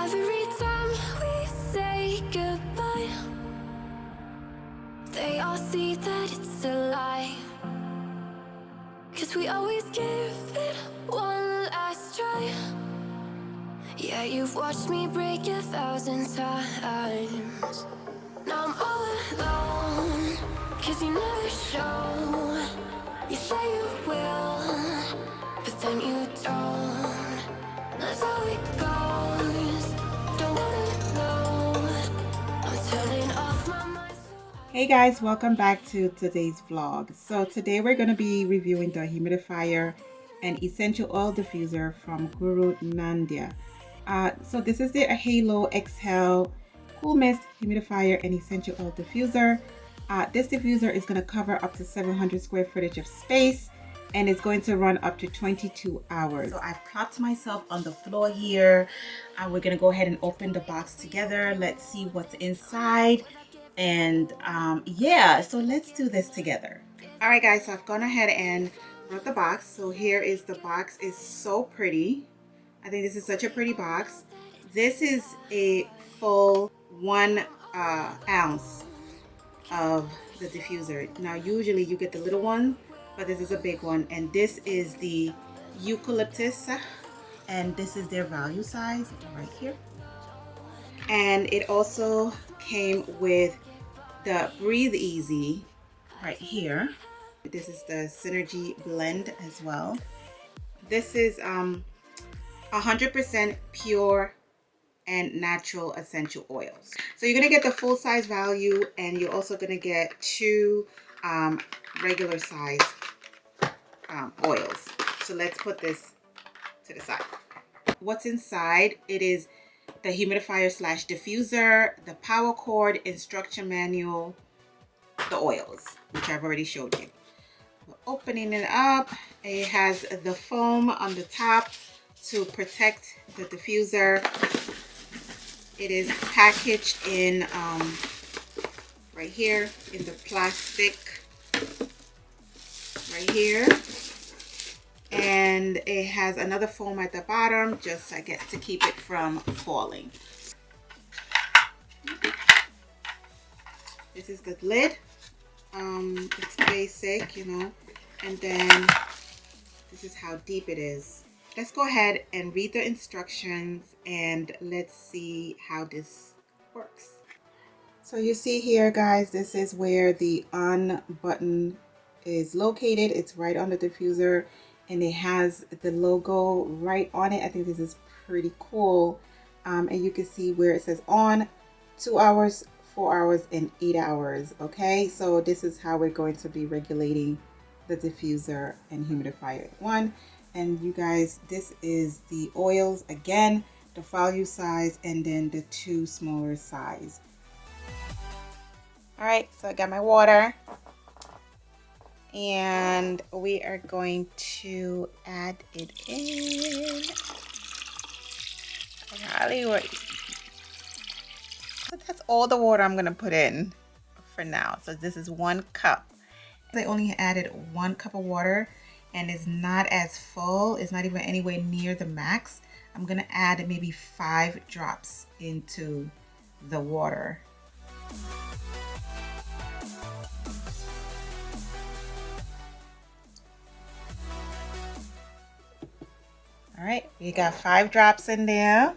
Every time we say goodbye, they all see that it's a lie. 'Cause we always give it one last try. Yeah, you've watched me break 1,000 times. Now I'm all alone, 'cause you never show. You say you will, but then you don't. That's how it goes. Don't wanna know. I'm turning off my mind. Hey guys, welcome back to today's vlog. So today we're going to be reviewing the humidifier and essential oil diffuser from GuruNanda. So this is the Halo Exhale Cool Mist Humidifier and Essential Oil Diffuser. This diffuser is going to cover up to 700 square footage of space and it's going to run up to 22 hours. So I've propped myself on the floor here. We're going to go ahead and open the box together. Let's see what's inside. And yeah, so let's do this together. All right guys, so I've gone ahead and brought the box. So here is the box. It's so pretty. I think this is such a pretty box. This is a full 1 ounce of the diffuser. Now usually you get the little one, but this is a big one, and this is the eucalyptus, and this is their value size right here. And it also came with the Breathe Easy right here. This is the Synergy blend as well. This is 100% pure and natural essential oils. So you're gonna get the full size value, and you're also gonna get 2 regular size oils. So let's put this to the side. What's inside? It is the humidifier slash diffuser, the power cord, instruction manual, the oils, which I've already showed you. We're opening it up. It has the foam on the top to protect the diffuser. It is packaged in right here in the plastic right here, and it has another foam at the bottom, just I guess to keep it from falling. This is the lid. It's basic, you know, and then this is how deep it is. Let's go ahead and read the instructions and let's see how this works. So you see here guys, this is where the on button is located. It's right on the diffuser and it has the logo right on it. I think this is pretty cool. And you can see where it says on, 2 hours, 4 hours, and 8 hours. Okay, so this is how we're going to be regulating the diffuser and humidifier. One, and you guys, this is the oils again, the value size, and then the 2 smaller size. All right, so I got my water, and we are going to add it in. Hollywood. So that's all the water I'm gonna put in for now. So this is 1 cup. I only added 1 cup of water, and it's not as full. It's not even anywhere near the max. I'm gonna add maybe 5 drops into the water. All right, we got 5 drops in there.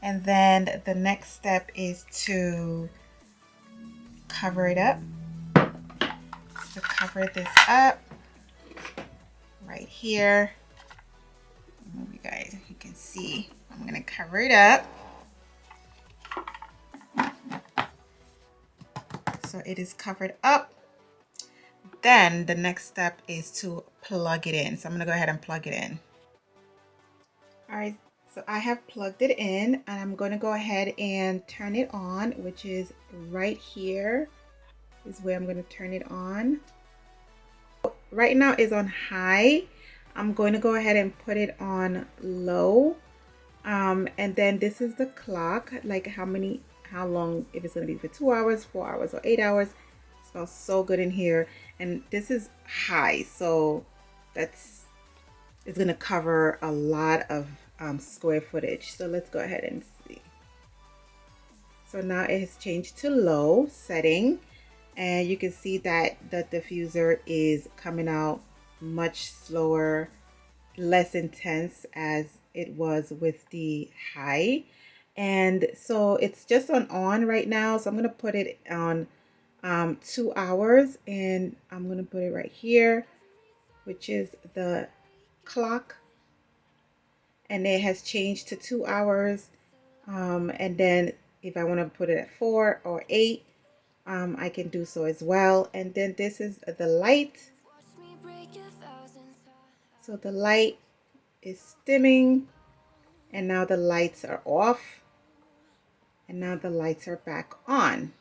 And then the next step is to cover it up. So cover this up right here. You guys, you can see I'm gonna cover it up. So it is covered up. Then the next step is to plug it in. So I'm gonna go ahead and plug it in. All right, so I have plugged it in, and I'm going to go ahead and turn it on, which is right here is where I'm going to turn it on. Right now is on high. I'm going to go ahead and put it on low. And then this is the clock, like how long, if it's going to be for 2 hours, 4 hours, or 8 hours. It smells so good in here. And this is high, so it's going to cover a lot of square footage. So let's go ahead and see. So now it has changed to low setting, and you can see that the diffuser is coming out much slower, less intense as it was with the high. And so it's just on right now. So I'm going to put it on 2 hours, and I'm going to put it right here, which is the clock, and it has changed to 2 hours. And then if I want to put it at 4 or 8, I can do so as well. And then this is the light. So the light is dimming, and now the lights are off, and now the lights are back on.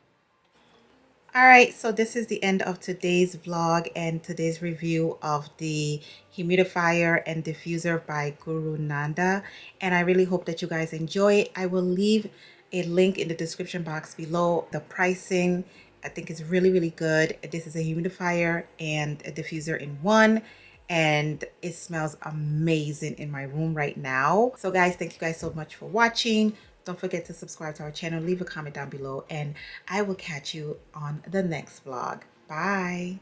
All right, so this is the end of today's vlog and today's review of the humidifier and diffuser by GuruNanda, and I really hope that you guys enjoy it. I will leave a link in the description box below. The pricing, I think, is really good. This is a humidifier and a diffuser in one, and it smells amazing in my room right now. So guys, thank you guys so much for watching. Don't forget to subscribe to our channel, leave a comment down below, and I will catch you on the next vlog. Bye.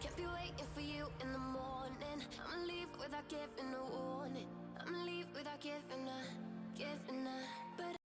Can't be waiting for you in the morning. I'ma leave without giving a warning. I'ma leave without giving a, but